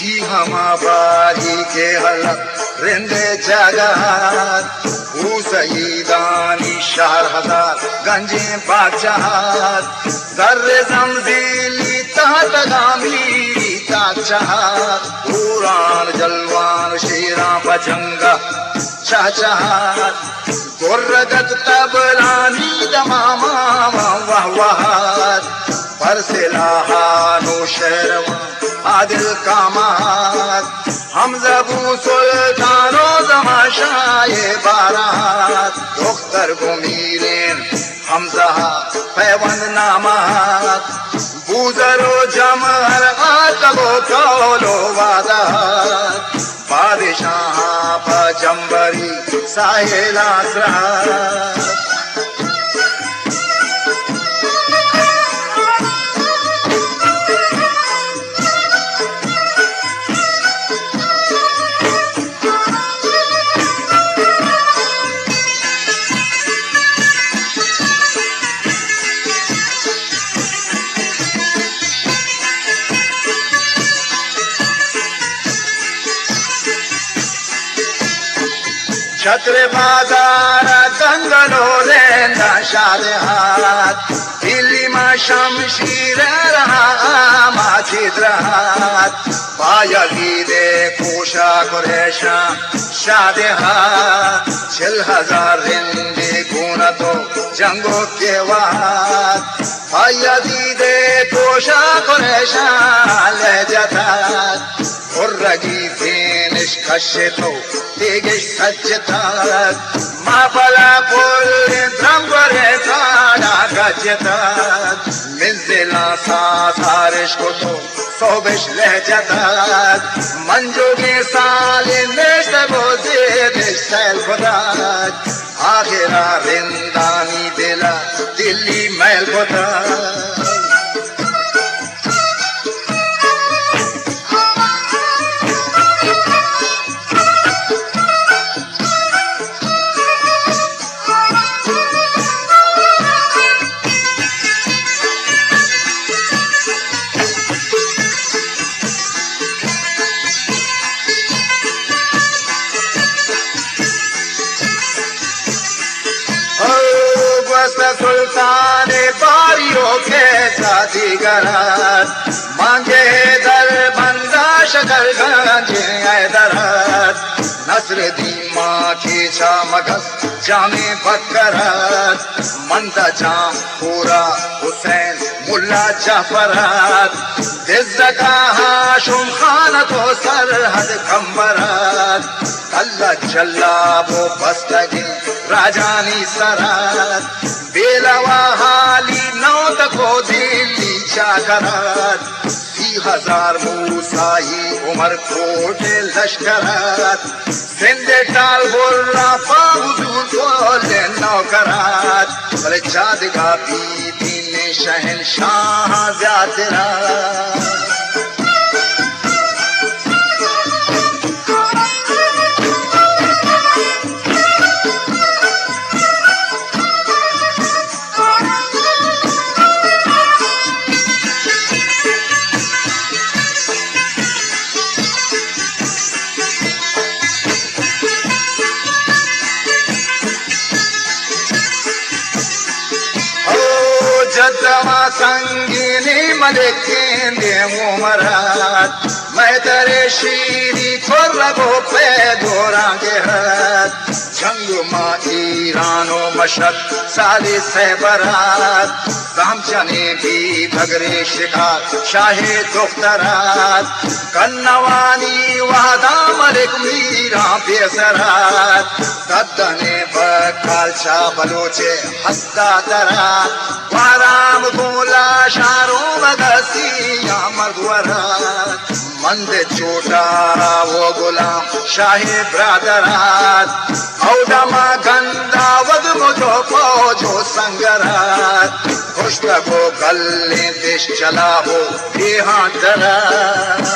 she हमारी के हलक रिंदे जगत सईदानी शार हजार गंजे बादशाहत जर्रे जमजीली तहत गामी ताचाहत पुराण जलवान शेरा बजंगा चाचाहत गुर्रगत तबलानी दमामा वाह वाहत परसिलाहानो शेरवा आदिल कामात हम जबू सुल्तानो जमाशाए बारात दोख्तर गुमीरेन हमजा पैवंद नामात बूजरो जमहर आतबो कौलो वादात बादशाह पजंबरी साहिल आसरात छत्र बाजार गंगलो रेंदा शादहात दिल्ली में शमशीर रहा माछिद रहात पायगी दे कोशा कुरेशा शादहात 6000 रिंदे गुना तो जंगो के वात पायगी दे कोशा कुरेशा ले जातात गुर्रगी फेनिश खशतो तेगिश सज्जतात मापला पुल द्रंगरे ताड़ा गज्जतात मिज़िला सासारिश को तो सोबिश लहजतात मंजोगे साले नेश्त बोझे निश्चल खुदात आखिरा रिंदानी दिला दिल्ली मैल खुदात सुल्तान बारियों के साथी गरात मांगे दर बंदा शकर गंजे दरात नसर दी माँ की मगस जामे बकरात मंदा जाम पूरा हुसैन मुल्ला जाफरात दिज्जका हाशुम खान तो सरहद खंबरात अल्लाह जल्ला वो बस्तगी राजानी सरात बेलवा हाली नौ तको दिल्ली चाकरात 30,000 मूसाई उमर कोटे लश्करात जिंदे टाल बोर्रा पाहुजूर बोले नौकरात भले चादगा बीबी ने शहनशाह ज़ातिरात जदवा संगीनी मलिकेंदे उमरात मैं तेरे शीरी खोर लगो पे दोरांगे हाथ जंग माँ ईरानो मशक साले से बरात रामचने भी भगरे शिकार शाहे दुख्तरात कन्नवानी वादा मलिक मीरा बेसरात दद्दने बकाल चा बलोचे हस्ता दरात वाराम गोला शारो मगसिया मगवरात मंद चोटारा वो गुलाम शाहे ब्रादरात औडमा गंदा वद मुझो फौजो संगरात खुशबो गले देश चला हो यहाँ दरात